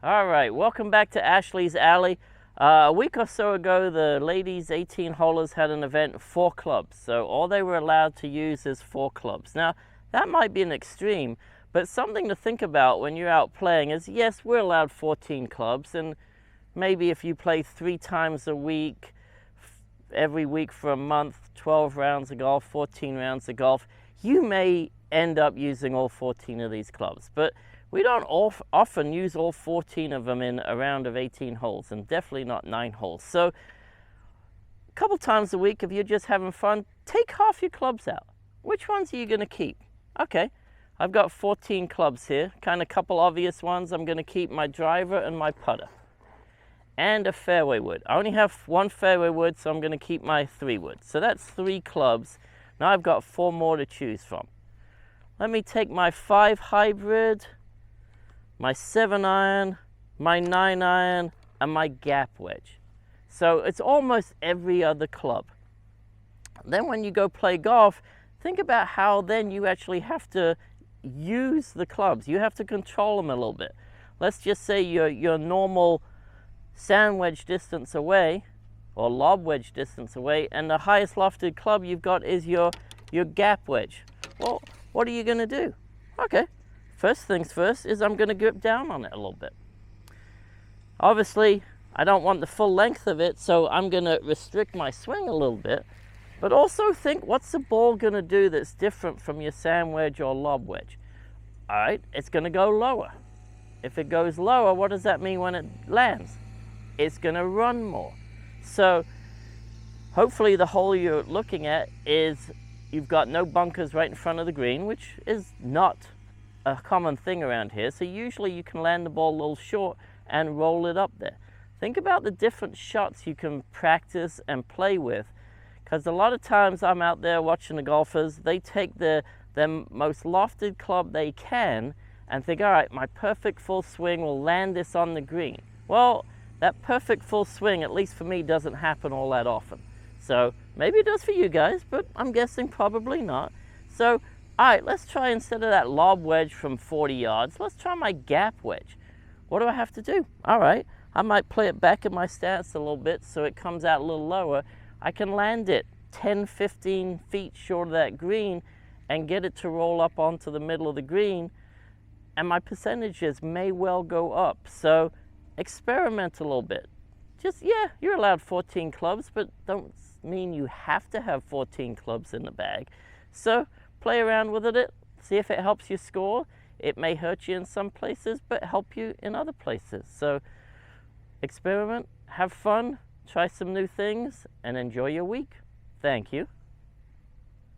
All right, welcome back to Ashley's Alley. A week or so ago, the ladies 18 holers had an event, 4 clubs. So all they were allowed to use is 4 clubs. Now, that might be an extreme, but something to think about when you're out playing is, yes, we're allowed 14 clubs, and maybe if you play 3 times a week, every week for a month, 12 rounds of golf, 14 rounds of golf, you may end up using all 14 of these clubs. But we don't often use all 14 of them in a round of 18 holes, and definitely not 9 holes. So a couple times a week, if you're just having fun, take half your clubs out. Which ones are you going to keep? Okay, I've got 14 clubs here, kind of couple obvious ones. I'm going to keep my driver and my putter. And a fairway wood. I only have 1 fairway wood, so I'm going to keep my 3 wood. So that's 3 clubs. Now I've got 4 more to choose from. Let me take my 5 hybrid, my 7 iron, my 9 iron, and my gap wedge. So it's almost every other club. Then when you go play golf, think about how then you actually have to use the clubs. You have to control them a little bit. Let's just say your normal sand wedge distance away, or lob wedge distance away, and the highest lofted club you've got is your gap wedge. Well, what are you going to do? Okay, first things first is I'm going to grip down on it a little bit. Obviously, I don't want the full length of it, so I'm going to restrict my swing a little bit. But also think, what's the ball going to do that's different from your sand wedge or lob wedge? All right, it's going to go lower. If it goes lower, what does that mean when it lands? It's going to run more. So hopefully the hole you're looking at is you've got no bunkers right in front of the green, which is not a common thing around here. So usually you can land the ball a little short and roll it up there. Think about the different shots you can practice and play with, because a lot of times I'm out there watching the golfers, they take their most lofted club they can and think, all right, my perfect full swing will land this on the green. Well, that perfect full swing, at least for me, doesn't happen all that often. So maybe it does for you guys, but I'm guessing probably not. So, all right, let's try, instead of that lob wedge from 40 yards, let's try my gap wedge. What do I have to do? All right, I might play it back in my stance a little bit so it comes out a little lower. I can land it 10, 15 feet short of that green and get it to roll up onto the middle of the green, and my percentages may well go up. So experiment a little bit. Just, yeah, you're allowed 14 clubs, but don't mean you have to have 14 clubs in the bag. So play around with it, see if it helps you score. It may hurt you in some places, but help you in other places. So experiment, have fun, try some new things, and enjoy your week. Thank you.